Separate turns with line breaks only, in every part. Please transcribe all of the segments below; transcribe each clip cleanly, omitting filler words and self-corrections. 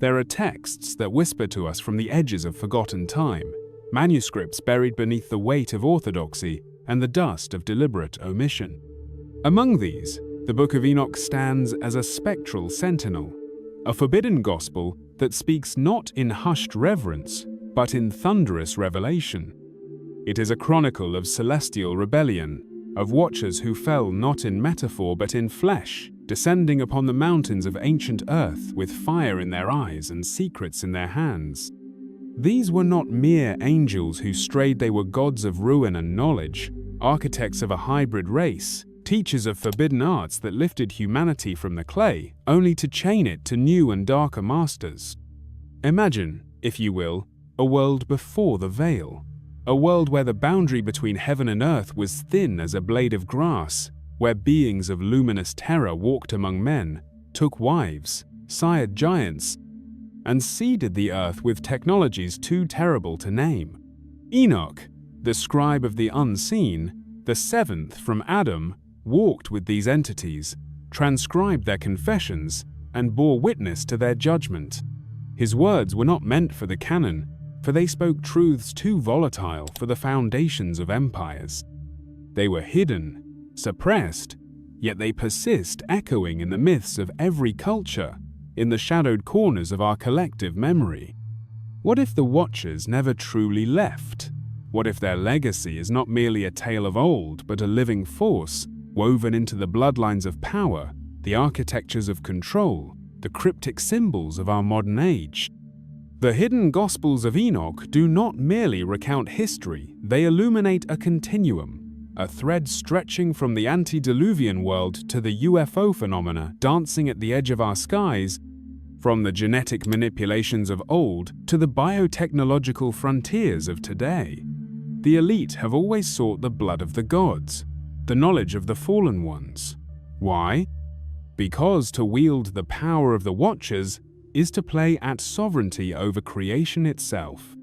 There are texts that whisper to us from the edges of forgotten time, manuscripts buried beneath the weight of orthodoxy and the dust of deliberate omission. Among these, the Book of Enoch stands as a spectral sentinel, a forbidden gospel that speaks not in hushed reverence, but in thunderous revelation. It is a chronicle of celestial rebellion, of watchers who fell not in metaphor but in flesh, descending upon the mountains of ancient earth with fire in their eyes and secrets in their hands. These were not mere angels who strayed, they were gods of ruin and knowledge, architects of a hybrid race, teachers of forbidden arts that lifted humanity from the clay, only to chain it to new and darker masters. Imagine, if you will, a world before the veil, a world where the boundary between heaven and earth was thin as a blade of grass, where beings of luminous terror walked among men, took wives, sired giants, and seeded the earth with technologies too terrible to name. Enoch, the scribe of the unseen, the seventh from Adam, walked with these entities, transcribed their confessions, and bore witness to their judgment. His words were not meant for the canon, for they spoke truths too volatile for the foundations of empires. They were hidden, suppressed, yet they persist echoing in the myths of every culture, in the shadowed corners of our collective memory. What if the Watchers never truly left? What if their legacy is not merely a tale of old, but a living force, woven into the bloodlines of power, the architectures of control, the cryptic symbols of our modern age? The hidden Gospels of Enoch do not merely recount history, they illuminate a continuum, a thread stretching from the antediluvian world to the UFO phenomena dancing at the edge of our skies, from the genetic manipulations of old to the biotechnological frontiers of today. The elite have always sought the blood of the gods, the knowledge of the fallen ones. Why? Because to wield the power of the Watchers is to play at sovereignty over creation itself.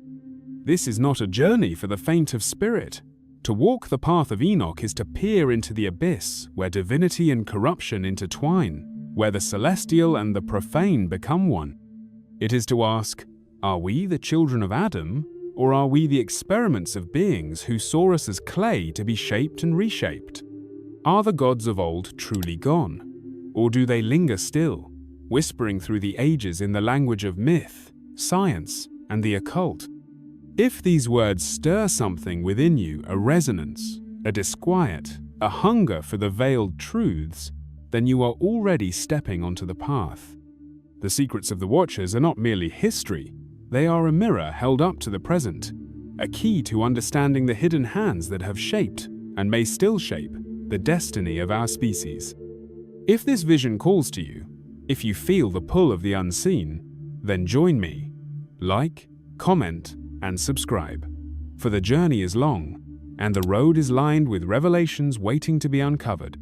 This is not a journey for the faint of spirit. To walk the path of Enoch is to peer into the abyss where divinity and corruption intertwine, where the celestial and the profane become one. It is to ask, are we the children of Adam, or are we the experiments of beings who saw us as clay to be shaped and reshaped? Are the gods of old truly gone, or do they linger still, whispering through the ages in the language of myth, science, and the occult? If these words stir something within you, a resonance, a disquiet, a hunger for the veiled truths, then you are already stepping onto the path. The secrets of the Watchers are not merely history, they are a mirror held up to the present, a key to understanding the hidden hands that have shaped, and may still shape, the destiny of our species. If this vision calls to you, if you feel the pull of the unseen, then join me. Like, comment, and subscribe. For the journey is long, and the road is lined with revelations waiting to be uncovered.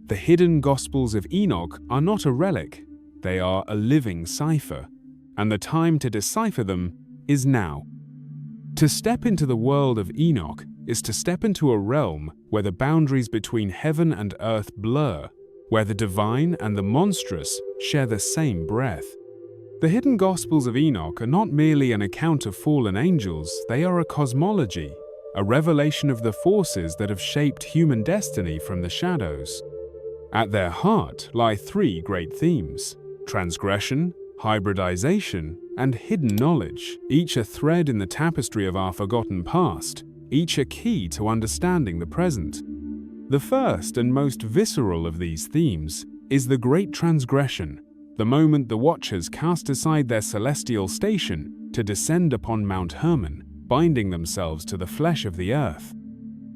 The hidden Gospels of Enoch are not a relic, they are a living cipher, and the time to decipher them is now. To step into the world of Enoch is to step into a realm where the boundaries between heaven and earth blur, where the divine and the monstrous share the same breath. The hidden Gospels of Enoch are not merely an account of fallen angels, they are a cosmology, a revelation of the forces that have shaped human destiny from the shadows. At their heart lie three great themes: transgression, hybridization, and hidden knowledge, each a thread in the tapestry of our forgotten past, each a key to understanding the present. The first and most visceral of these themes is the great transgression, the moment the Watchers cast aside their celestial station to descend upon Mount Hermon, binding themselves to the flesh of the earth.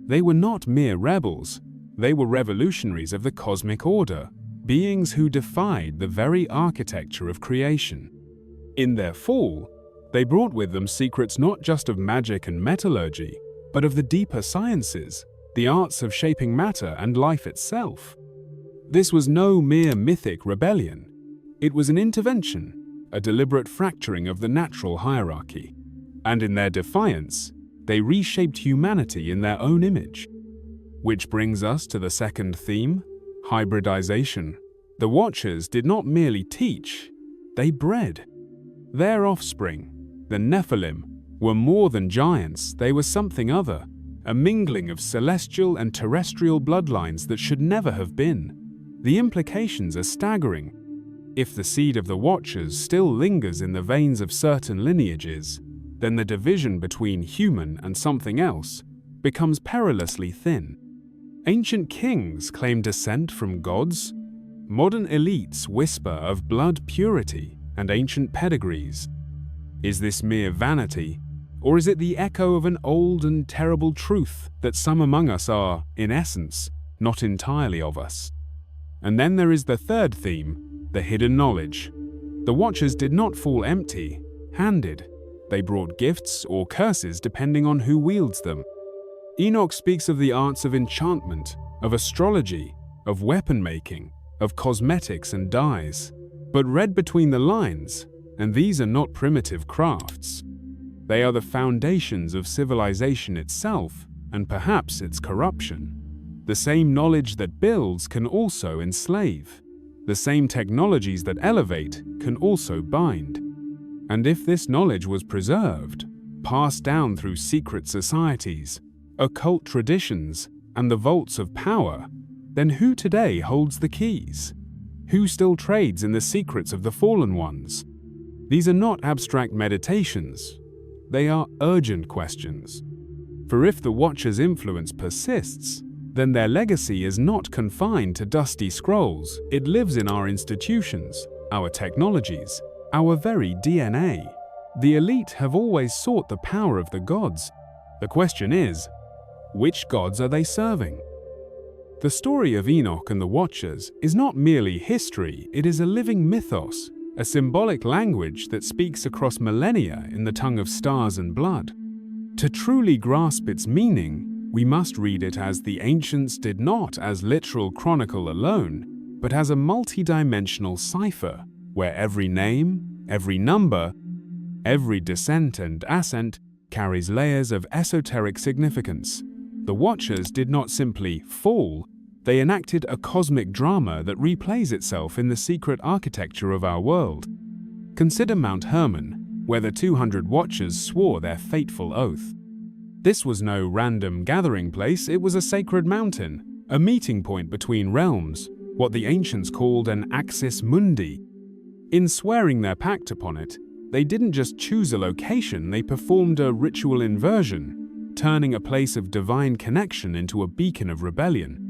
They were not mere rebels, they were revolutionaries of the cosmic order, beings who defied the very architecture of creation. In their fall, they brought with them secrets not just of magic and metallurgy, but of the deeper sciences, the arts of shaping matter and life itself. This was no mere mythic rebellion. It was an intervention, a deliberate fracturing of the natural hierarchy. And in their defiance, they reshaped humanity in their own image. Which brings us to the second theme, hybridization. The Watchers did not merely teach, they bred. Their offspring, the Nephilim, were more than giants, they were something other, a mingling of celestial and terrestrial bloodlines that should never have been. The implications are staggering. If the seed of the Watchers still lingers in the veins of certain lineages, then the division between human and something else becomes perilously thin. Ancient kings claim descent from gods. Modern elites whisper of blood purity and ancient pedigrees. Is this mere vanity, or is it the echo of an old and terrible truth that some among us are, in essence, not entirely of us? And then there is the third theme, the hidden knowledge. The Watchers did not fall empty-handed. They brought gifts or curses depending on who wields them. Enoch speaks of the arts of enchantment, of astrology, of weapon making, of cosmetics and dyes. But read between the lines, and these are not primitive crafts. They are the foundations of civilization itself, and perhaps its corruption. The same knowledge that builds can also enslave. The same technologies that elevate can also bind. And if this knowledge was preserved, passed down through secret societies, occult traditions, and the vaults of power, then who today holds the keys? Who still trades in the secrets of the fallen ones? These are not abstract meditations. They are urgent questions. For if the Watchers' influence persists, then their legacy is not confined to dusty scrolls. It lives in our institutions, our technologies, our very DNA. The elite have always sought the power of the gods. The question is, which gods are they serving? The story of Enoch and the Watchers is not merely history, it is a living mythos, a symbolic language that speaks across millennia in the tongue of stars and blood. To truly grasp its meaning, we must read it as the ancients did, not as literal chronicle alone, but as a multi-dimensional cipher, where every name, every number, every descent and ascent carries layers of esoteric significance. The Watchers did not simply fall, they enacted a cosmic drama that replays itself in the secret architecture of our world. Consider Mount Hermon, where the 200 Watchers swore their fateful oath. This was no random gathering place, it was a sacred mountain, a meeting point between realms, what the ancients called an axis mundi. In swearing their pact upon it, they didn't just choose a location, they performed a ritual inversion, turning a place of divine connection into a beacon of rebellion.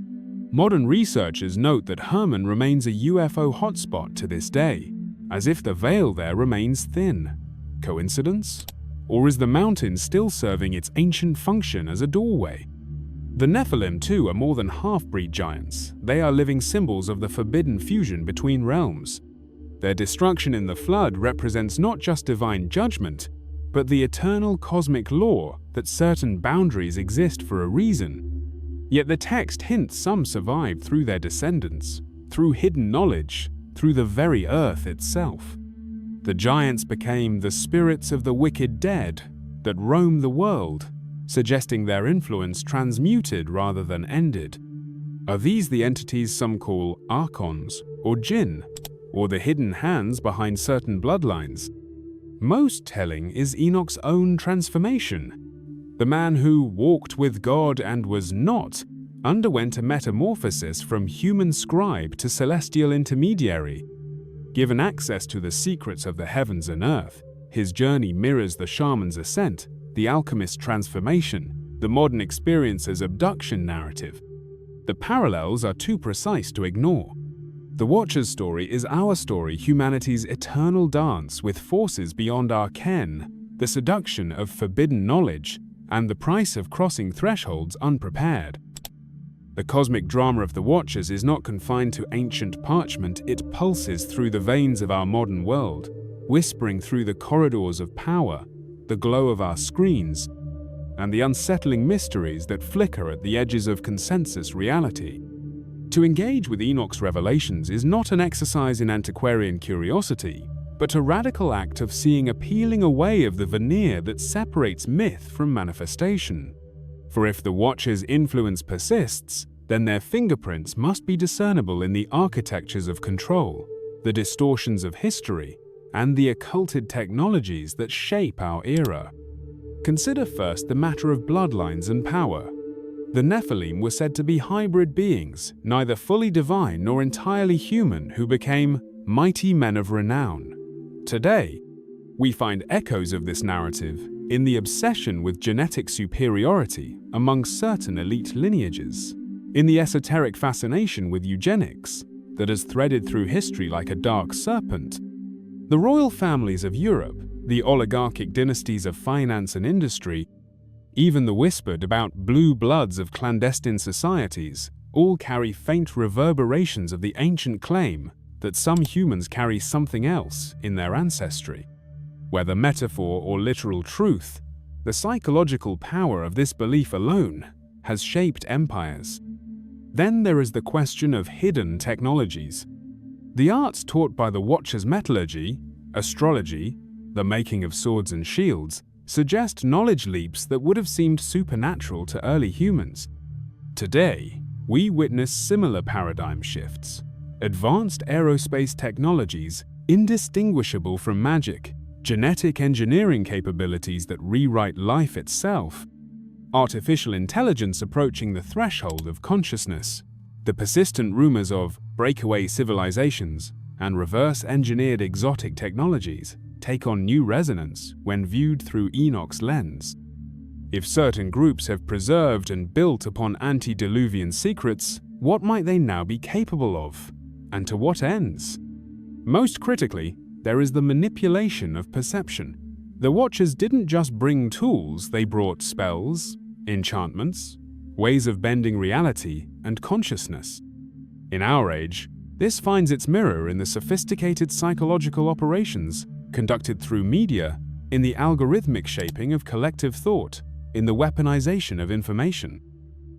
Modern researchers note that Hermon remains a UFO hotspot to this day, as if the veil there remains thin. Coincidence? Or is the mountain still serving its ancient function as a doorway? The Nephilim, too, are more than half-breed giants. They are living symbols of the forbidden fusion between realms. Their destruction in the flood represents not just divine judgment, but the eternal cosmic law that certain boundaries exist for a reason. Yet the text hints some survived through their descendants, through hidden knowledge, through the very earth itself. The giants became the spirits of the wicked dead that roam the world, suggesting their influence transmuted rather than ended. Are these the entities some call archons or jinn, or the hidden hands behind certain bloodlines? Most telling is Enoch's own transformation. The man who walked with God and was not underwent a metamorphosis from human scribe to celestial intermediary. Given access to the secrets of the heavens and earth, his journey mirrors the shaman's ascent, the alchemist's transformation, the modern experience's abduction narrative. The parallels are too precise to ignore. The Watcher's story is our story, humanity's eternal dance with forces beyond our ken, the seduction of forbidden knowledge, and the price of crossing thresholds unprepared. The cosmic drama of the Watchers is not confined to ancient parchment, it pulses through the veins of our modern world, whispering through the corridors of power, the glow of our screens, and the unsettling mysteries that flicker at the edges of consensus reality. To engage with Enoch's revelations is not an exercise in antiquarian curiosity, but a radical act of seeing a peeling away of the veneer that separates myth from manifestation. For if the Watcher's influence persists, then their fingerprints must be discernible in the architectures of control, the distortions of history, and the occulted technologies that shape our era. Consider first the matter of bloodlines and power. The Nephilim were said to be hybrid beings, neither fully divine nor entirely human, who became mighty men of renown. Today, we find echoes of this narrative in the obsession with genetic superiority among certain elite lineages, in the esoteric fascination with eugenics that has threaded through history like a dark serpent. The royal families of Europe, the oligarchic dynasties of finance and industry, even the whispered about blue bloods of clandestine societies, all carry faint reverberations of the ancient claim that some humans carry something else in their ancestry. Whether metaphor or literal truth, the psychological power of this belief alone has shaped empires. Then there is the question of hidden technologies. The arts taught by the Watchers, metallurgy, astrology, the making of swords and shields, suggest knowledge leaps that would have seemed supernatural to early humans. Today, we witness similar paradigm shifts. Advanced aerospace technologies, indistinguishable from magic, genetic engineering capabilities that rewrite life itself, artificial intelligence approaching the threshold of consciousness, the persistent rumors of breakaway civilizations, and reverse-engineered exotic technologies take on new resonance when viewed through Enoch's lens. If certain groups have preserved and built upon antediluvian secrets, what might they now be capable of? And to what ends? Most critically, there is the manipulation of perception. The Watchers didn't just bring tools, they brought spells, enchantments, ways of bending reality and consciousness. In our age, this finds its mirror in the sophisticated psychological operations conducted through media, in the algorithmic shaping of collective thought, in the weaponization of information.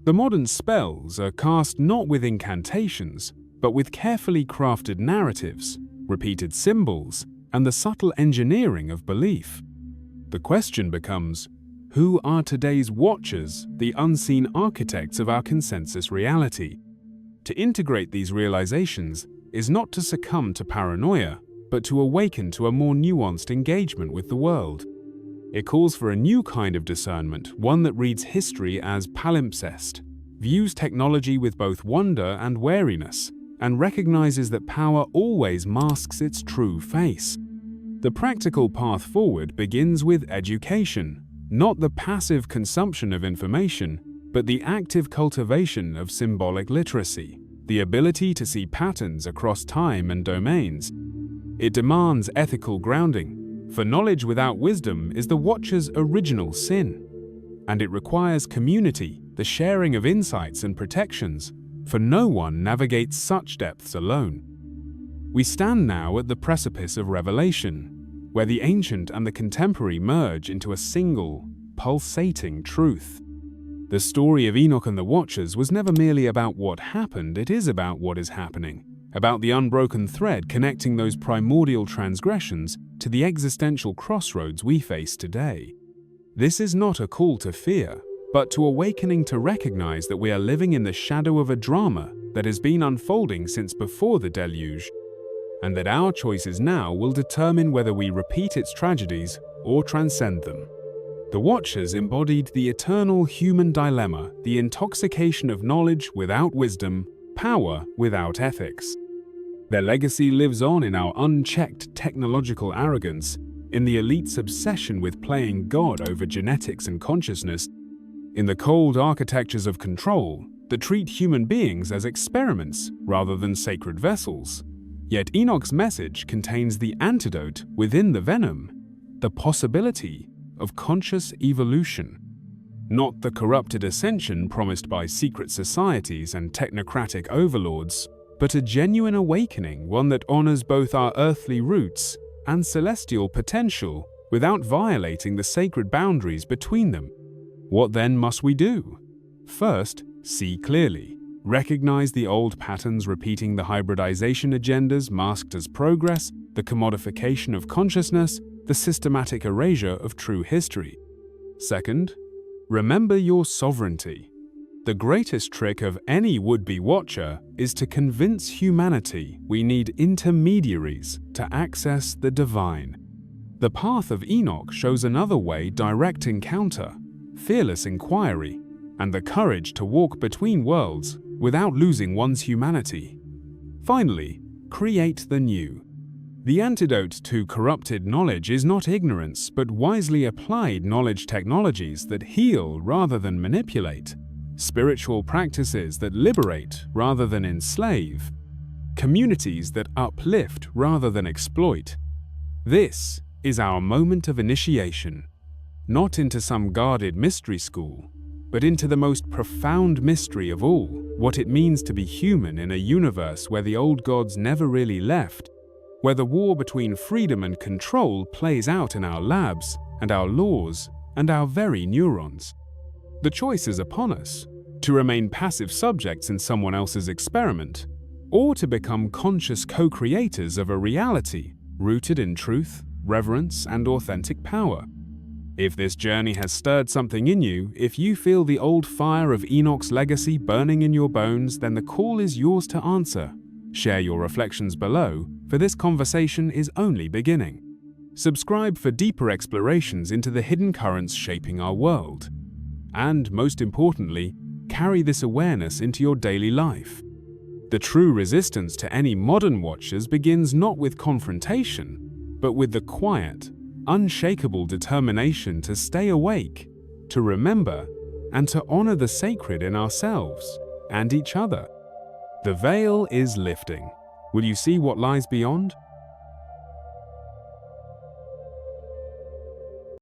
The modern spells are cast not with incantations, but with carefully crafted narratives, repeated symbols, and the subtle engineering of belief. The question becomes, who are today's Watchers, the unseen architects of our consensus reality? To integrate these realizations is not to succumb to paranoia, but to awaken to a more nuanced engagement with the world. It calls for a new kind of discernment, one that reads history as palimpsest, views technology with both wonder and wariness, and recognizes that power always masks its true face. The practical path forward begins with education, not the passive consumption of information, but the active cultivation of symbolic literacy, the ability to see patterns across time and domains. It demands ethical grounding, for knowledge without wisdom is the Watcher's original sin, and it requires community, the sharing of insights and protections, for no one navigates such depths alone. We stand now at the precipice of revelation, where the ancient and the contemporary merge into a single, pulsating truth. The story of Enoch and the Watchers was never merely about what happened, it is about what is happening, about the unbroken thread connecting those primordial transgressions to the existential crossroads we face today. This is not a call to fear, but to awakening to recognize that we are living in the shadow of a drama that has been unfolding since before the deluge, and that our choices now will determine whether we repeat its tragedies or transcend them. The Watchers embodied the eternal human dilemma, the intoxication of knowledge without wisdom, power without ethics. Their legacy lives on in our unchecked technological arrogance, in the elite's obsession with playing God over genetics and consciousness, in the cold architectures of control that treat human beings as experiments rather than sacred vessels. Yet Enoch's message contains the antidote within the venom, the possibility of conscious evolution. Not the corrupted ascension promised by secret societies and technocratic overlords, but a genuine awakening, one that honors both our earthly roots and celestial potential without violating the sacred boundaries between them. What then must we do? First, see clearly. Recognize the old patterns repeating the hybridization agendas masked as progress, the commodification of consciousness, the systematic erasure of true history. Second, remember your sovereignty. The greatest trick of any would-be watcher is to convince humanity we need intermediaries to access the divine. The path of Enoch shows another way: direct encounter, fearless inquiry, and the courage to walk between worlds without losing one's humanity. Finally, create the new. The antidote to corrupted knowledge is not ignorance, but wisely applied knowledge technologies that heal rather than manipulate, spiritual practices that liberate rather than enslave, communities that uplift rather than exploit. This is our moment of initiation, not into some guarded mystery school, but into the most profound mystery of all, what it means to be human in a universe where the old gods never really left, where the war between freedom and control plays out in our labs and our laws and our very neurons. The choice is upon us: to remain passive subjects in someone else's experiment, or to become conscious co-creators of a reality rooted in truth, reverence, and authentic power. If this journey has stirred something in you, if you feel the old fire of Enoch's legacy burning in your bones, then the call is yours to answer. Share your reflections below, for this conversation is only beginning. Subscribe for deeper explorations into the hidden currents shaping our world. And, most importantly, carry this awareness into your daily life. The true resistance to any modern watchers begins not with confrontation, but with the quiet, unshakable determination to stay awake, to remember, and to honor the sacred in ourselves and each other. The veil is lifting. Will you see what lies beyond?